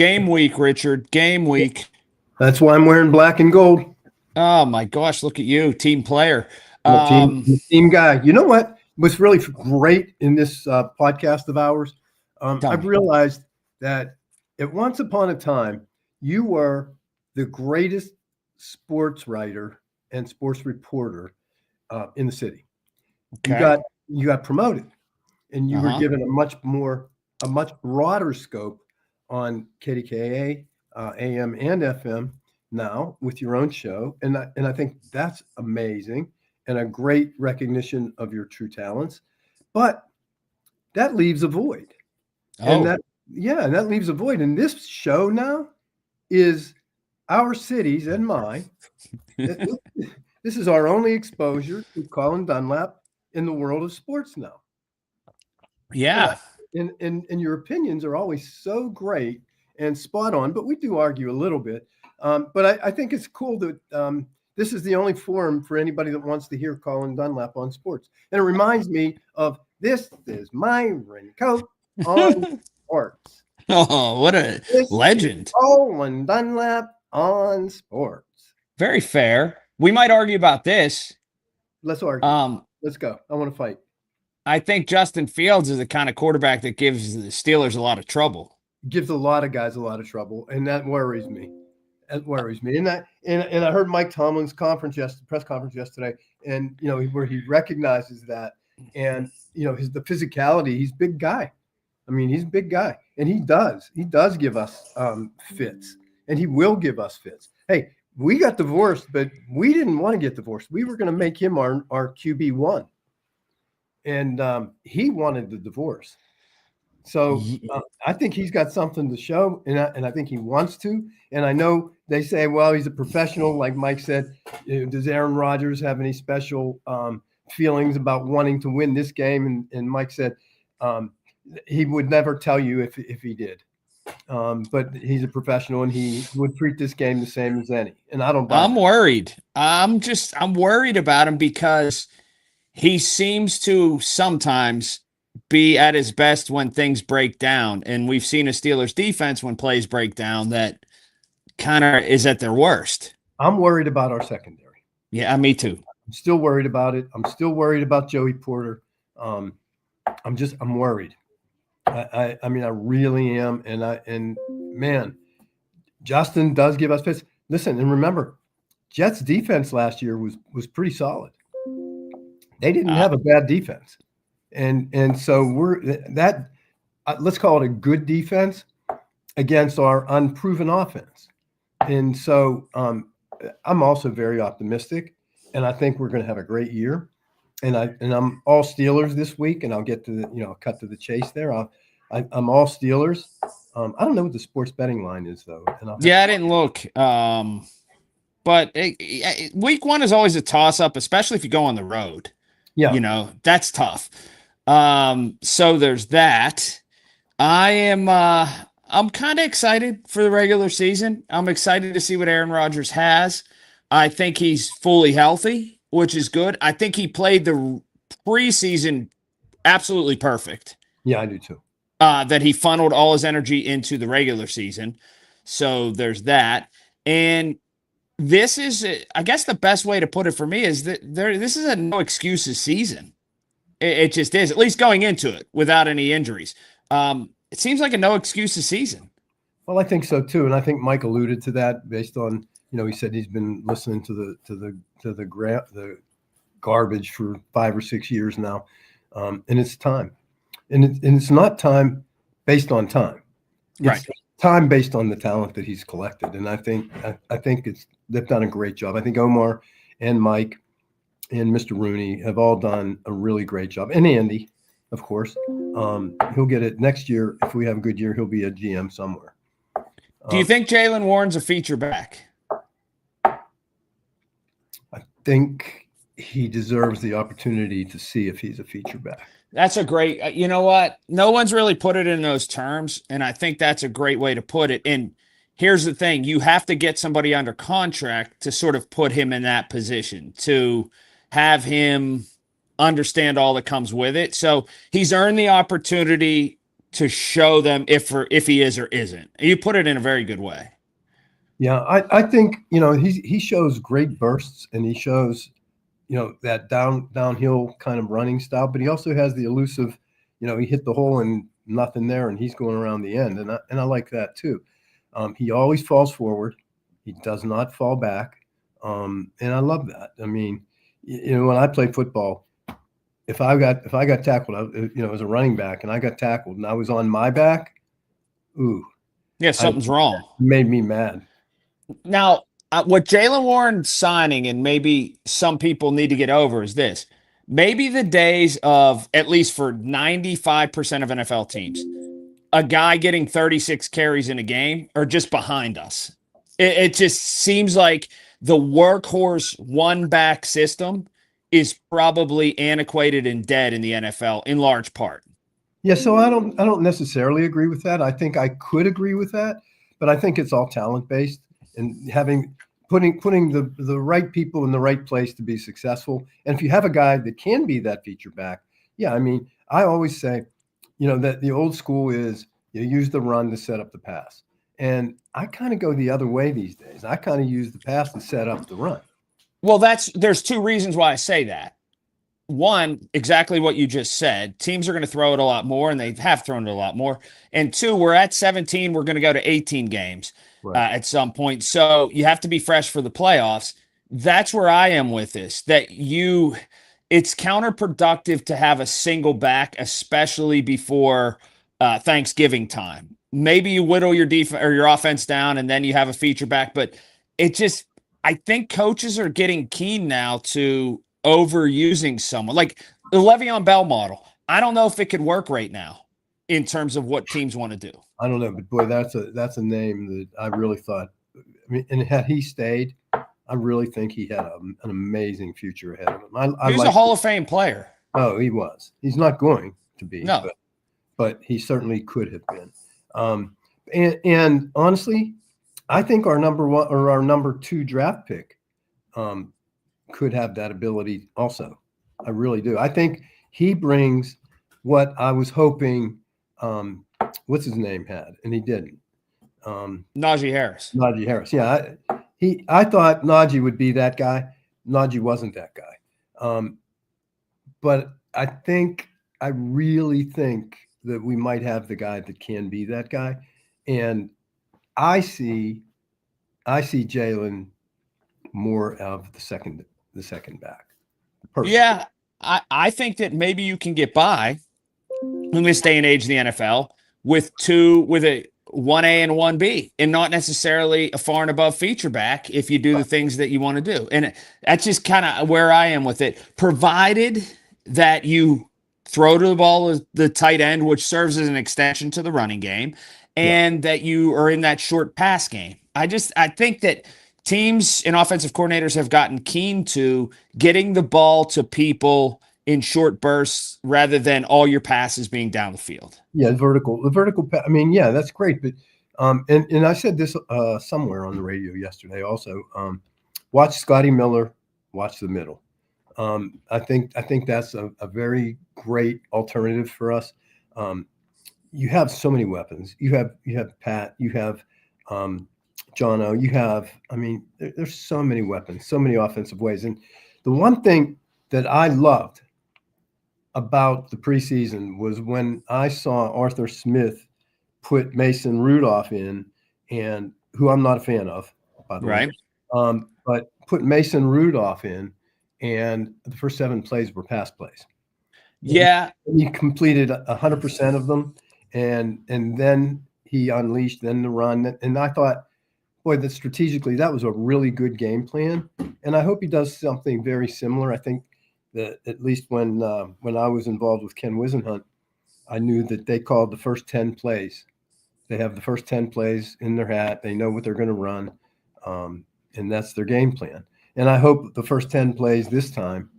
game week, Richard. Game week. That's why I'm wearing black and gold. Oh my gosh, look at you, team player. I'm a team guy. You know what? What's really great in this podcast of ours? I've realized that at once upon a time, you were the greatest sports writer and sports reporter in the city. Okay. You got promoted, and you were given a much broader scope on KDKA, AM and FM now with your own show, and I think that's amazing and a great recognition of your true talents. But that leaves a void, and that leaves a void. And this show now is our cities and mine. This is our only exposure to Colin Dunlap in the world of sports now. Yeah. And your opinions are always so great and spot on, but we do argue a little bit. But I think it's cool that this is the only forum for anybody that wants to hear Colin Dunlap on sports. And it reminds me of This Is My Raincoat on Sports. Oh, what a legend. Colin Dunlap on sports. Very fair. We might argue about this. Let's argue. Let's go. I want to fight. I think Justin Fields is the kind of quarterback that gives the Steelers a lot of trouble. Gives a lot of guys a lot of trouble, and that worries me. That worries me. And I heard Mike Tomlin's press conference yesterday, and where he recognizes that, and the physicality. He's a big guy. I mean, he's a big guy, and he does give us fits, and he will give us fits. Hey, we got divorced, but we didn't want to get divorced. We were going to make him our QB1, and he wanted the divorce. So I think he's got something to show, and I think he wants to. And I know they say, well, he's a professional, like Mike said. Does Aaron Rodgers have any special feelings about wanting to win this game? And Mike said he would never tell you if he did. But he's a professional, and he would treat this game the same as any. And I don't buy I'm worried. I'm worried about him because he seems to sometimes be at his best when things break down. And we've seen a Steelers defense when plays break down that kind of is at their worst. I'm worried about our secondary. Yeah, me too. I'm still worried about it. I'm still worried about Joey Porter. I'm worried. I mean, I really am. And man, Justin does give us fits. Listen, and remember, Jets defense last year was pretty solid. They didn't have a bad defense. And so let's call it a good defense against our unproven offense. And so I'm also very optimistic, and I think we're going to have a great year. And I'm all Steelers this week, and I'll get to cut to the chase there. I'm all Steelers. I don't know what the sports betting line is though. I didn't look. But week one is always a toss up, especially if you go on the road. Yeah, that's tough. So there's that. I'm kind of excited for the regular season. I'm excited to see what Aaron Rodgers has. I think he's fully healthy, which is good. I think he played the preseason absolutely perfect. Yeah, I do too. That he funneled all his energy into the regular season. So there's that. And this is, I guess the best way to put it for me is that this is a no excuses season. It just is, at least going into it without any injuries. It seems like a no excuses season. Well, I think so too, and I think Mike alluded to that based on he said he's been listening to the garbage for 5 or 6 years now, and it's time, and it's not time based on time, it's right? Time based on the talent that he's collected, and I think they've done a great job. I think Omar and Mike and Mr. Rooney have all done a really great job, and Andy, of course. He'll get it next year. If we have a good year, he'll be a GM somewhere. Do you think Jaylen Warren's a feature back? I think he deserves the opportunity to see if he's a feature back. That's a great, you know what? No one's really put it in those terms, and I think that's a great way to put it. And here's the thing. You have to get somebody under contract to sort of put him in that position, to have him understand all that comes with it. So he's earned the opportunity to show them if he is or isn't. You put it in a very good way. Yeah, I think, he shows great bursts, and he shows, that downhill kind of running style, but he also has the elusive, he hit the hole and nothing there, and he's going around the end, and I like that too. He always falls forward. He does not fall back, and I love that. I mean, when I played football, if I got tackled, as a running back, and I got tackled, and I was on my back, ooh, Yeah, something's wrong. Made me mad. Now, what Jaylen Warren signing, and maybe some people need to get over, is this. Maybe the days of, at least for 95% of NFL teams, a guy getting 36 carries in a game are just behind us. It just seems like the workhorse one-back system is probably antiquated and dead in the NFL in large part. Yeah, so I don't necessarily agree with that. I think I could agree with that, but I think it's all talent based, and putting the right people in the right place to be successful. And if you have a guy that can be that feature back, yeah, I mean, I always say, that the old school is you use the run to set up the pass. And I kind of go the other way these days. I kind of use the pass to set up the run. Well, there's two reasons why I say that. One, exactly what you just said. Teams are going to throw it a lot more, and they have thrown it a lot more. And two, we're at 17. We're going to go to 18 games at some point. So you have to be fresh for the playoffs. That's where I am with this, it's counterproductive to have a single back, especially before Thanksgiving time. Maybe you whittle your defense or your offense down, and then you have a feature back. But I think coaches are getting keen now to overusing someone like the Le'Veon Bell model. I don't know if it could work right now in terms of what teams want to do. I don't know, but boy, that's a name that I really thought. I mean, and had he stayed, I really think he had an amazing future ahead of him. He was a Hall of Fame player. Oh, he was. He's not going to be. No, but he certainly could have been. And honestly, I think our number one or our number 2 draft pick could have that ability also. I really do. I think he brings what I was hoping what's his name had, and he didn't. Najee Harris. Najee Harris. Yeah. I thought Najee would be that guy. Najee wasn't that guy. But I really think that we might have the guy that can be that guy. And I see Jaylen more of the second back. Personally. Yeah, I think that maybe you can get by in this day and age of the NFL with a 1A and 1B, and not necessarily a far and above feature back if you do the things that you want to do. And that's just kind of where I am with it, provided that you throw to the ball as the tight end, which serves as an extension to the running game, and that you are in that short pass game. I think that teams and offensive coordinators have gotten keen to getting the ball to people in short bursts rather than all your passes being down the field. Yeah, the vertical. I mean, yeah, that's great. But and I said this somewhere on the radio yesterday. Also, watch Scotty Miller. Watch the middle. I think that's a very great alternative for us. You have so many weapons. You have Pat. You have John O. You have. I mean, there's so many weapons, so many offensive ways. And the one thing that I loved about the preseason was when I saw Arthur Smith put Mason Rudolph in, and who I'm not a fan of, by the way. But put Mason Rudolph in, and the first 7 plays were pass plays. Yeah. He completed 100% of them, and then he unleashed then the run. And I thought, boy, that strategically, that was a really good game plan. And I hope he does something very similar. I think that at least when I was involved with Ken Wisenhunt, I knew that they called the first 10 plays. They have the first 10 plays in their hat. They know what they're going to run, and that's their game plan. And I hope the first 10 plays this time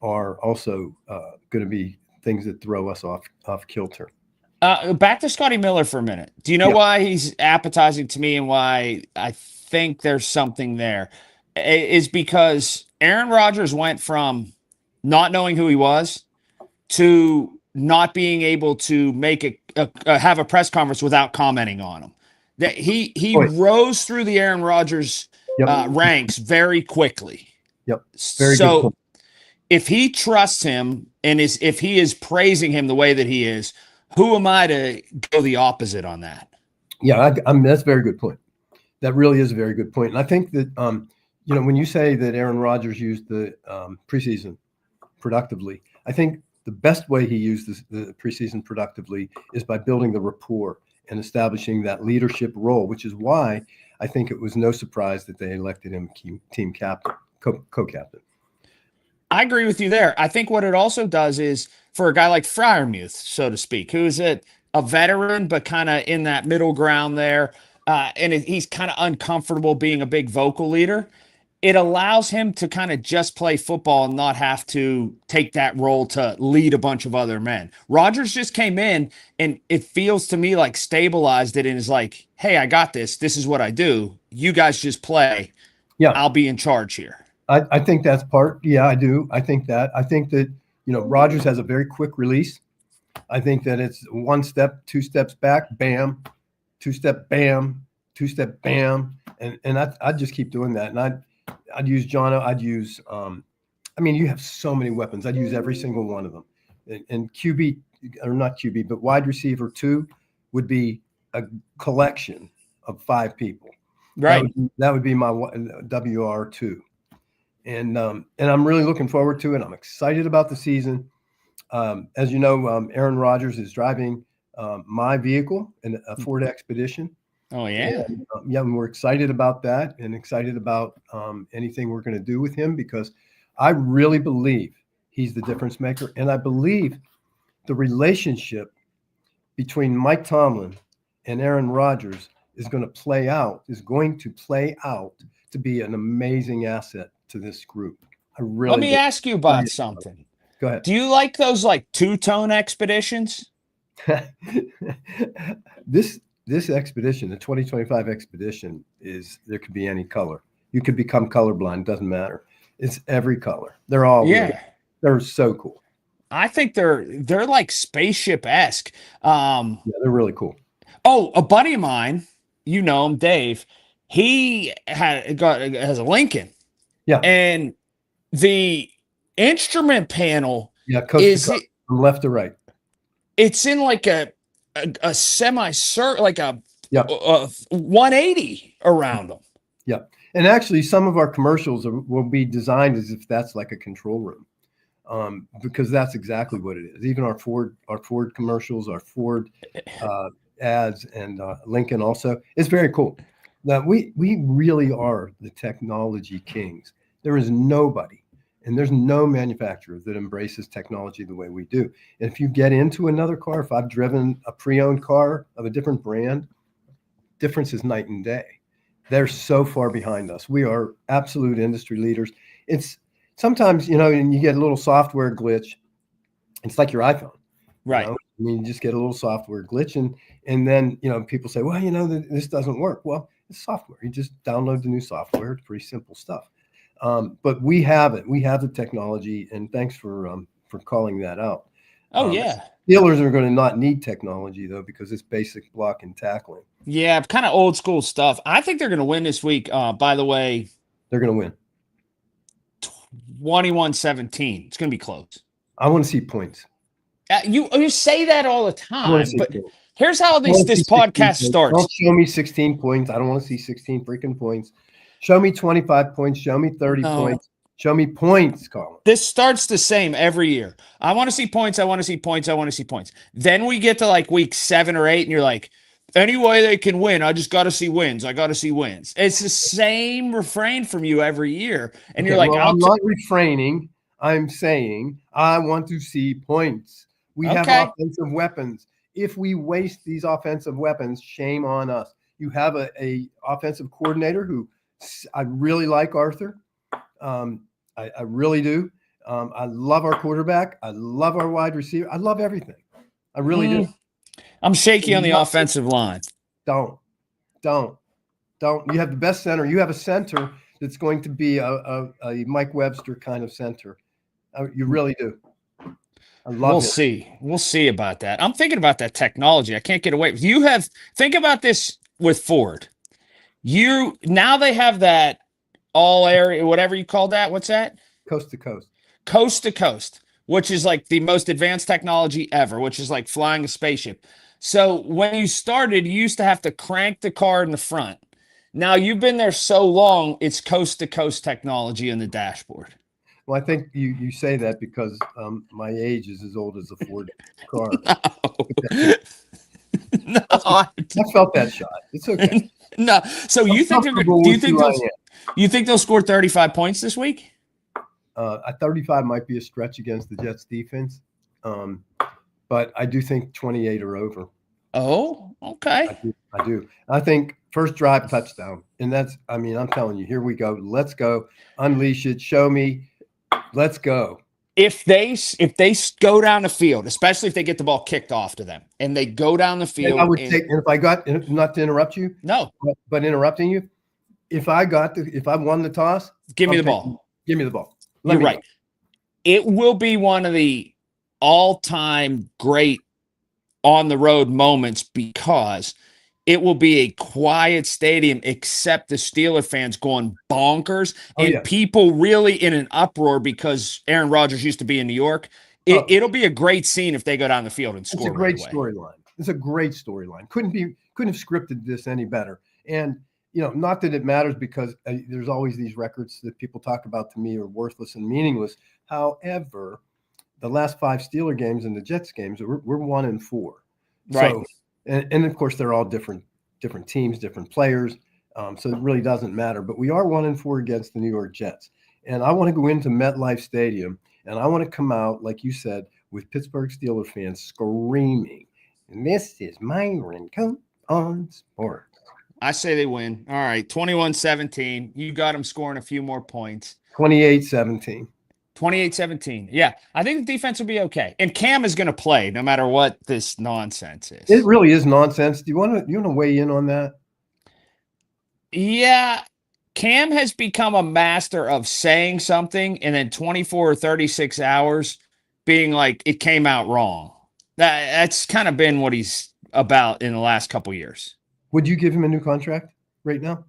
are also going to be things that throw us off kilter. Back to Scotty Miller for a minute. Do you know why he's appetizing to me and why I think there's something there? Is because Aaron Rodgers went from not knowing who he was to not being able to make have a press conference without commenting on him. That he rose through the Aaron Rodgers ranks very quickly. Yep. Very good point. If he trusts him and if he is praising him the way that he is, who am I to go the opposite on that? Yeah, I mean, that's a very good point. That really is a very good point. And I think that, when you say that Aaron Rodgers used the preseason productively, I think the best way he used the preseason productively is by building the rapport and establishing that leadership role, which is why I think it was no surprise that they elected him team captain, co-captain. I agree with you there. I think what it also does is for a guy like Freiermuth, so to speak, who is a veteran, but kind of in that middle ground there, and he's kind of uncomfortable being a big vocal leader. It allows him to kind of just play football and not have to take that role to lead a bunch of other men. Rodgers just came in and it feels to me like stabilized it and is like, hey, I got this. This is what I do. You guys just play. Yeah. I'll be in charge here. I think that's part. Yeah, I do. I think that Rodgers has a very quick release. I think that it's 1 step, 2 steps back, bam, 2 step, bam, 2 step, bam. And I'd just keep doing that. And I'd use Jono. I'd use, you have so many weapons. I'd use every single one of them. And QB, or not QB, but wide receiver 2 would be a collection of 5 people. Right. That would be my WR2. And I'm really looking forward to it. I'm excited about the season. As you know, Aaron Rodgers is driving my vehicle in a Ford Expedition. Oh, yeah. And we're excited about that and excited about anything we're going to do with him because I really believe he's the difference maker. And I believe the relationship between Mike Tomlin and Aaron Rodgers is going to play out to be an amazing asset to this group. Let me ask you about something. Go ahead. Do you like those like two-tone expeditions? This expedition, the 2025 expedition, there could be any color. You could become colorblind. Doesn't matter. It's every color. They're all they're so cool. I think they're like spaceship-esque. Yeah, they're really cool. Oh, a buddy of mine, you know him, Dave. He has a Lincoln. Yeah, and the instrument panel from left to right. It's in like a semi-circle, like a 180 around them. Yeah, and actually, some of our commercials will be designed as if that's like a control room, because that's exactly what it is. Even our Ford commercials, our Ford ads, and Lincoln also. It's very cool. That we really are the technology kings. There is nobody, and there's no manufacturer that embraces technology the way we do. And if you get into another car, if I've driven a pre-owned car of a different brand, difference is night and day. They're so far behind us. We are absolute industry leaders. It's sometimes, and you get a little software glitch. It's like your iPhone. Right. You just get a little software glitch and then, people say, well, this doesn't work. Well, it's software. You just download the new software. It's pretty simple stuff. But we have it. We have the technology, and thanks for calling that out. Oh, yeah. Steelers are going to not need technology, though, because it's basic block and tackling. Yeah, kind of old school stuff. I think they're going to win this week. By the way, they're going to win 21-17. It's going to be close. I want to see points. You say that all the time, but here's how this podcast starts. Don't show me 16 points. I don't want to see 16 freaking points. Show me 25 points. Show me 30 points. Show me points, Colin. This starts the same every year. I want to see points. I want to see points. I want to see points. Then we get to like week 7 or 8, and you're like, any way they can win, I just got to see wins. I got to see wins. It's the same refrain from you every year. And you're like, I'm not refraining. I'm saying I want to see points. We have offensive weapons. If we waste these offensive weapons, shame on us. You have a offensive coordinator who I really like, Arthur. I really do. I love our quarterback. I love our wide receiver. I love everything. I really do. I'm shaky on the offensive line. Don't. You have the best center. You have a center that's going to be a Mike Webster kind of center. You really do. I love We'll him. see. We'll see about that. I'm thinking about that technology. I can't get away. Think about this with Ford. Now they have that all area, whatever you call that. What's that? Coast to coast. Coast to coast, which is like the most advanced technology ever, which is like flying a spaceship. So when you started, you used to have to crank the car in the front. Now you've been there so long, it's coast to coast technology in the dashboard. Well, I think you say that because my age is as old as a Ford car. No. No, I felt that shot. It's okay. no. So I'm you think comfortable do you with think who I they'll am. you think they'll score 35 points this week? A 35 might be a stretch against the Jets defense, but I do think 28 or over. Oh, okay. I do. I think first drive touchdown, and I'm telling you, here we go. Let's go. Unleash it. Show me. Let's go. If they go down the field, especially if they get the ball kicked off to them, and they go down the field, And I would take. And if I got, not to interrupt you, no, but interrupting you, if I won the toss, give me the ball. Give me the ball. You're right. Go. It will be one of the all-time great on the road moments because it will be a quiet stadium except the Steeler fans going bonkers and people really in an uproar because Aaron Rodgers used to be in New York. It'll be a great scene if they go down the field and score. It's a great storyline. It's a great storyline. Couldn't have scripted this any better. And not that it matters because there's always these records that people talk about to me are worthless and meaningless. However, the last 5 Steeler games and the Jets games, we're 1-4. Right. So, and of course, they're all different teams, different players. So it really doesn't matter. But we are 1-4 against the New York Jets. And I want to go into MetLife Stadium, and I want to come out, like you said, with Pittsburgh Steelers fans screaming, "This is my Rincon on Sports." I say they win. All right, 21-17. You got them scoring a few more points. 28-17. 28-17. Yeah, I think the defense will be okay. And Cam is going to play no matter what this nonsense is. It really is nonsense. Do you want to weigh in on that? Yeah, Cam has become a master of saying something and then 24 or 36 hours being like, it came out wrong. That's kind of been what he's about in the last couple years. Would you give him a new contract right now?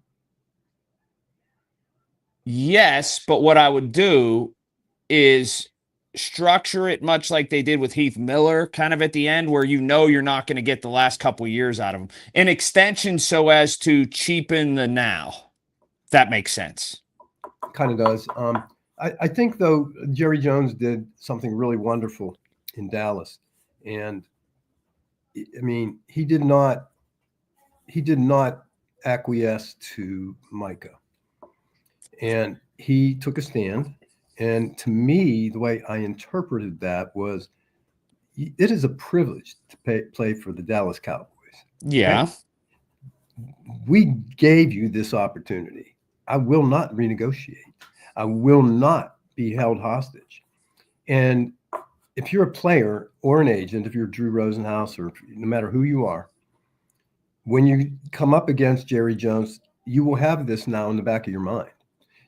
Yes, but what I would do is structure it much like they did with Heath Miller, kind of at the end, where you're not going to get the last couple of years out of him. An extension so as to cheapen the now. That makes sense. Kind of does. I think, though, Jerry Jones did something really wonderful in Dallas. And, I mean, he did not acquiesce to Micah. And he took a stand. And to me, the way I interpreted that was it is a privilege to play for the Dallas Cowboys. Yeah. Okay? We gave you this opportunity. I will not renegotiate. I will not be held hostage. And if you're a player or an agent, if you're Drew Rosenhaus or no matter who you are, when you come up against Jerry Jones, you will have this now in the back of your mind.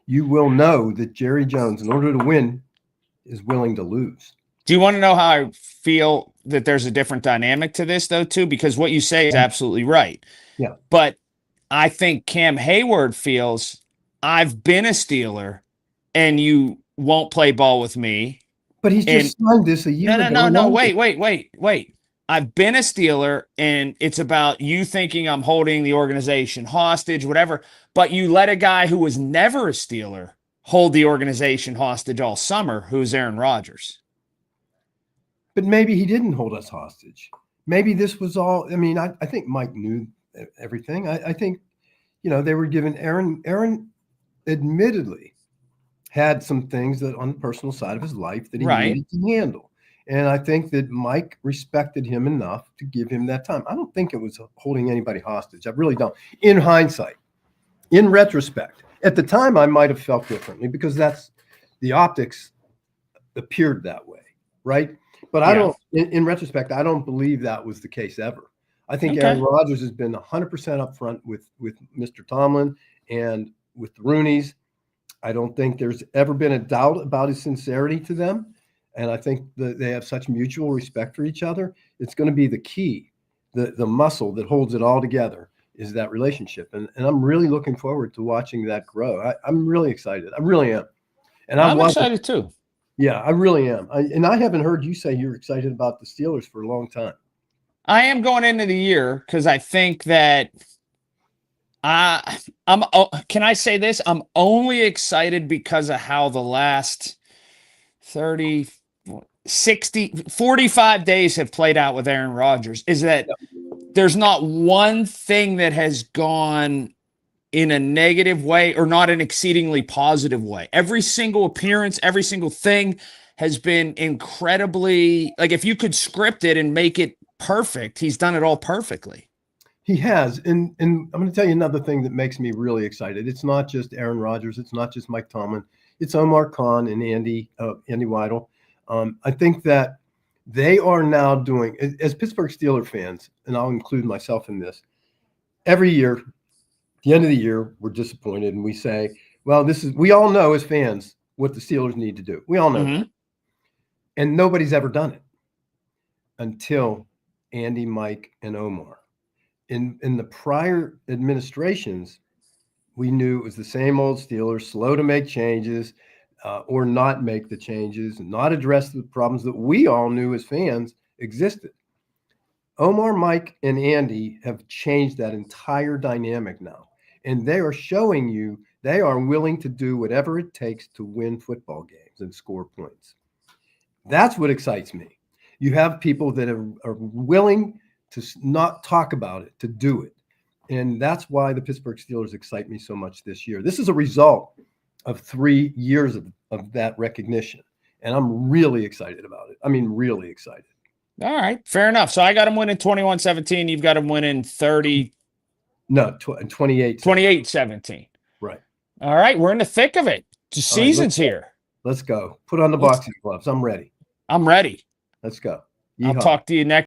You will know that Jerry Jones, in order to win, is willing to lose. Do you want to know how I feel that there's a different dynamic to this, though, too? Because what you say is absolutely right. Yeah. But I think Cam Hayward feels, I've been a Steeler, and you won't play ball with me. But he's just signed this a year ago. No. Wait. I've been a Steeler, and it's about you thinking I'm holding the organization hostage, whatever. But you let a guy who was never a Steeler hold the organization hostage all summer, who's Aaron Rodgers. But maybe he didn't hold us hostage. Maybe this was all. I mean, I think Mike knew everything. I think, they were given Aaron admittedly had some things that on the personal side of his life that he needed to handle. And I think that Mike respected him enough to give him that time. I don't think it was holding anybody hostage. I really don't. In hindsight, in retrospect, at the time, I might have felt differently because that's the optics appeared that way, right? But I don't. In retrospect, I don't believe that was the case ever. I think Aaron Rodgers has been 100% upfront with Mr. Tomlin and with the Rooneys. I don't think there's ever been a doubt about his sincerity to them. And I think that they have such mutual respect for each other. It's going to be the key, the muscle that holds it all together is that relationship. And I'm really looking forward to watching that grow. I'm really excited. I really am. And I'm excited too. Yeah, I really am. And I haven't heard you say you're excited about the Steelers for a long time. I am going into the year because I think that can I say this? I'm only excited because of how the last 30, 60, 45 days have played out with Aaron Rodgers. Is that there's not one thing that has gone in a negative way or not an exceedingly positive way. Every single appearance, every single thing has been incredibly, like if you could script it and make it perfect, he's done it all perfectly. He has. And I'm going to tell you another thing that makes me really excited. It's not just Aaron Rodgers. It's not just Mike Tomlin. It's Omar Khan and Andy Weidel. I think that they are now doing, as Pittsburgh Steelers fans, and I'll include myself in this, every year, at the end of the year, we're disappointed and we say, well, we all know as fans what the Steelers need to do. We all know that. And nobody's ever done it until Andy, Mike, and Omar. In the prior administrations, we knew it was the same old Steelers, slow to make changes or not make the changes and not address the problems that we all knew as fans existed. Omar, Mike, and Andy have changed that entire dynamic now. And they are showing you they are willing to do whatever it takes to win football games and score points. That's what excites me. You have people that are willing to not talk about it, to do it. And that's why the Pittsburgh Steelers excite me so much this year. This is a result of 3 years of that recognition. And I'm really excited about it. I mean, really excited. All right. Fair enough. So I got him winning 21-17. You've got him winning 30. No, 28-17. Right. All right. We're in the thick of it. The season's here. Let's go. Put on the boxing gloves. I'm ready. I'm ready. Let's go. I'll talk to you next.